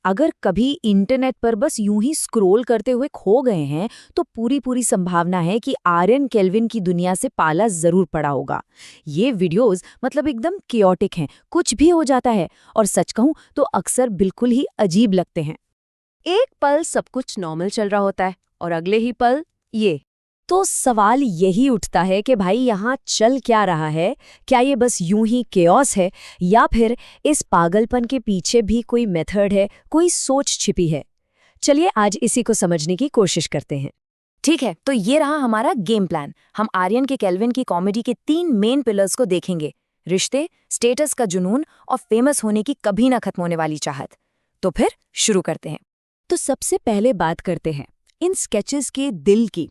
अगर कभी इंटरनेट पर बस यूं ही स्क्रॉल करते हुए खो गए हैं तो पूरी पूरी संभावना है कि आर्यन केल्विन की दुनिया से पाला जरूर पड़ा होगा। ये वीडियोस मतलब एकदम कियोटिक हैं, कुछ भी हो जाता है, और सच कहूं तो अक्सर बिल्कुल ही अजीब लगते हैं। एक पल सब कुछ नॉर्मल चल रहा होता है और अगले ही पल ये। तो सवाल यही उठता है कि भाई यहाँ चल क्या रहा है? क्या ये बस यूं ही केओस है, या फिर इस पागलपन के पीछे भी कोई मेथड है, कोई सोच छिपी है? चलिए आज इसी को समझने की कोशिश करते हैं। ठीक है, तो ये रहा हमारा गेम प्लान। हम आर्यन के केल्विन की कॉमेडी के 3 मेन पिलर्स को देखेंगे: रिश्ते, स्टेटस का जुनून और फेमस होने की कभी ना खत्म होने वाली चाहत। तो फिर शुरू करते हैं। तो सबसे पहले बात करते हैं इन स्केचेस के दिल की।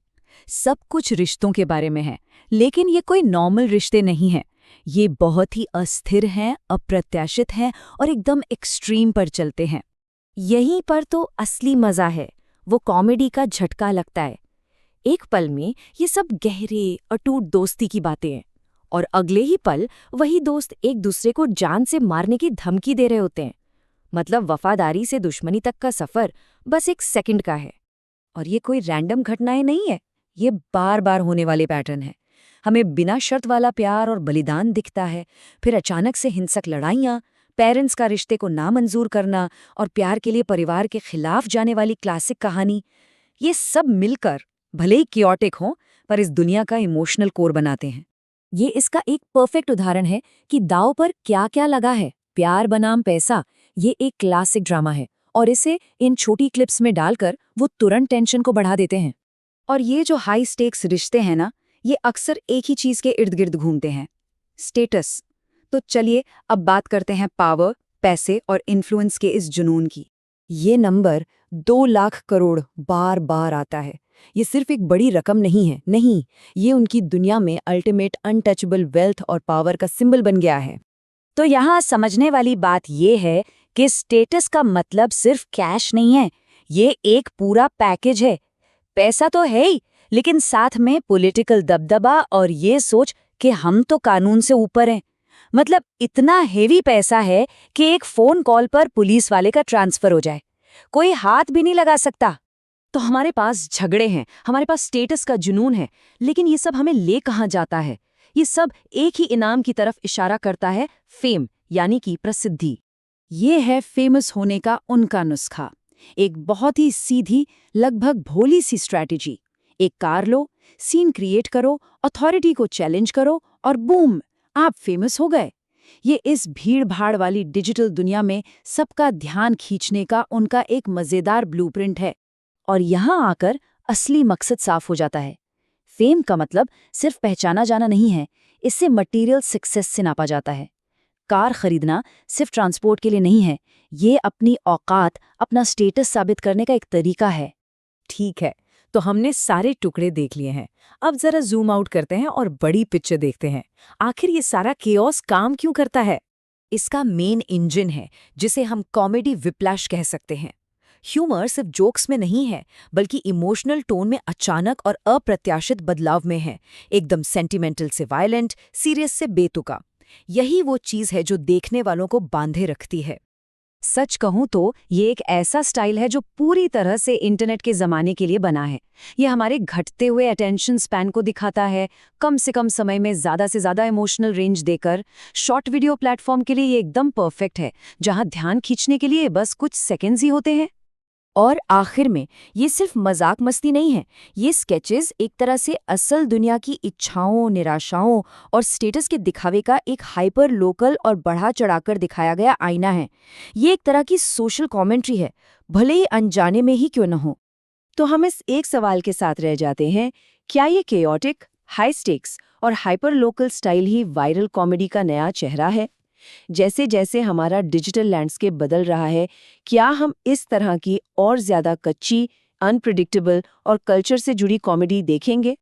सब कुछ रिश्तों के बारे में है, लेकिन ये कोई नॉर्मल रिश्ते नहीं हैं। ये बहुत ही अस्थिर हैं, अप्रत्याशित हैं और एकदम एक्सट्रीम पर चलते हैं। यहीं पर तो असली मजा है, वो कॉमेडी का झटका लगता है। एक पल में ये सब गहरे अटूट दोस्ती की बातें हैं, और अगले ही पल वही दोस्त एक दूसरे को जान से मारने की धमकी दे रहे होते हैं। मतलब वफादारी से दुश्मनी तक का सफर बस एक सेकंड का है। और ये कोई रैंडम घटनाएं नहीं है, ये बार बार होने वाले पैटर्न है। हमें बिना शर्त वाला प्यार और बलिदान दिखता है, फिर अचानक से हिंसक लड़ाइयाँ, पेरेंट्स का रिश्ते को नामंजूर करना और प्यार के लिए परिवार के खिलाफ जाने वाली क्लासिक कहानी। ये सब मिलकर भले ही कियोटिक हों, पर इस दुनिया का इमोशनल कोर बनाते हैं। ये इसका एक परफेक्ट उदाहरण है कि दांव पर क्या क्या लगा है। प्यार बनाम पैसा, ये एक क्लासिक ड्रामा है, और इसे इन छोटी क्लिप्स में डालकर वो तुरंत टेंशन को बढ़ा देते हैं। और ये जो हाई स्टेक्स रिश्ते हैं ना, ये अक्सर एक ही चीज के इर्द गिर्द घूमते हैं: स्टेटस। तो चलिए अब बात करते हैं पावर, पैसे और इन्फ्लुएंस के इस जुनून की। ये नंबर 2 लाख करोड़ बार बार आता है। ये सिर्फ एक बड़ी रकम नहीं है, नहीं, ये उनकी दुनिया में अल्टीमेट अनटचेबल वेल्थ और पावर का सिंबल बन गया है। तो यहाँ समझने वाली बात ये है कि स्टेटस का मतलब सिर्फ कैश नहीं है, ये एक पूरा पैकेज है। पैसा तो है ही, लेकिन साथ में पॉलिटिकल दबदबा और ये सोच कि हम तो कानून से ऊपर हैं। मतलब इतना हेवी पैसा है कि एक फोन कॉल पर पुलिस वाले का ट्रांसफर हो जाए, कोई हाथ भी नहीं लगा सकता। तो हमारे पास झगड़े हैं, हमारे पास स्टेटस का जुनून है, लेकिन ये सब हमें ले कहाँ जाता है? ये सब एक ही इनाम की तरफ इशारा करता है: फेम, यानी कि प्रसिद्धि। ये है फेमस होने का उनका नुस्खा। एक बहुत ही सीधी, लगभग भोली सी स्ट्रैटेजी। एक कार लो, सीन क्रिएट करो, अथॉरिटी को चैलेंज करो और बूम, आप फेमस हो गए। ये इस भीड़-भाड़ वाली डिजिटल दुनिया में सबका ध्यान खींचने का उनका एक मजेदार ब्लूप्रिंट है। और यहाँ आकर असली मकसद साफ हो जाता है। फेम का मतलब सिर्फ पहचाना जाना नहीं है, इससे मटेरियल सक्सेस से नापा जाता है। कार खरीदना सिर्फ ट्रांसपोर्ट के लिए नहीं है, ये अपनी औकात, अपना स्टेटस साबित करने का एक तरीका है। ठीक है, तो हमने सारे टुकड़े देख लिए हैं। अब जरा जूम आउट करते हैं और बड़ी पिक्चर देखते हैं। आखिर ये सारा केओस काम क्यों करता है? इसका मेन इंजन है, जिसे हम कॉमेडी विप्लैश कह सकते हैं। ह्यूमर सिर्फ जोक्स में नहीं है, बल्कि इमोशनल टोन में अचानक और अप्रत्याशित बदलाव में है। एकदम सेंटिमेंटल से वायलेंट, सीरियस से बेतुका। यही वो चीज है जो देखने वालों को बांधे रखती है। सच कहूं तो ये एक ऐसा स्टाइल है जो पूरी तरह से इंटरनेट के ज़माने के लिए बना है। ये हमारे घटते हुए अटेंशन स्पैन को दिखाता है। कम से कम समय में ज़्यादा से ज़्यादा इमोशनल रेंज देकर शॉर्ट वीडियो प्लेटफॉर्म के लिए ये एकदम परफेक्ट है, जहां ध्यान खींचने के लिए बस कुछ सेकंड्स ही होते हैं। और आखिर में ये सिर्फ मजाक मस्ती नहीं है, ये स्केचेस एक तरह से असल दुनिया की इच्छाओं, निराशाओं और स्टेटस के दिखावे का एक हाइपर लोकल और बढ़ा चढ़ाकर दिखाया गया आईना है। ये एक तरह की सोशल कमेंट्री है, भले ही अनजाने में ही क्यों न हो। तो हम इस एक सवाल के साथ रह जाते हैं: क्या ये केओटिक, हाई स्टेक्स और हाइपर लोकल स्टाइल ही वायरल कॉमेडी का नया चेहरा है? जैसे जैसे हमारा डिजिटल लैंडस्केप बदल रहा है, क्या हम इस तरह की और ज्यादा कच्ची, अनप्रिडिक्टेबल और कल्चर से जुड़ी कॉमेडी देखेंगे?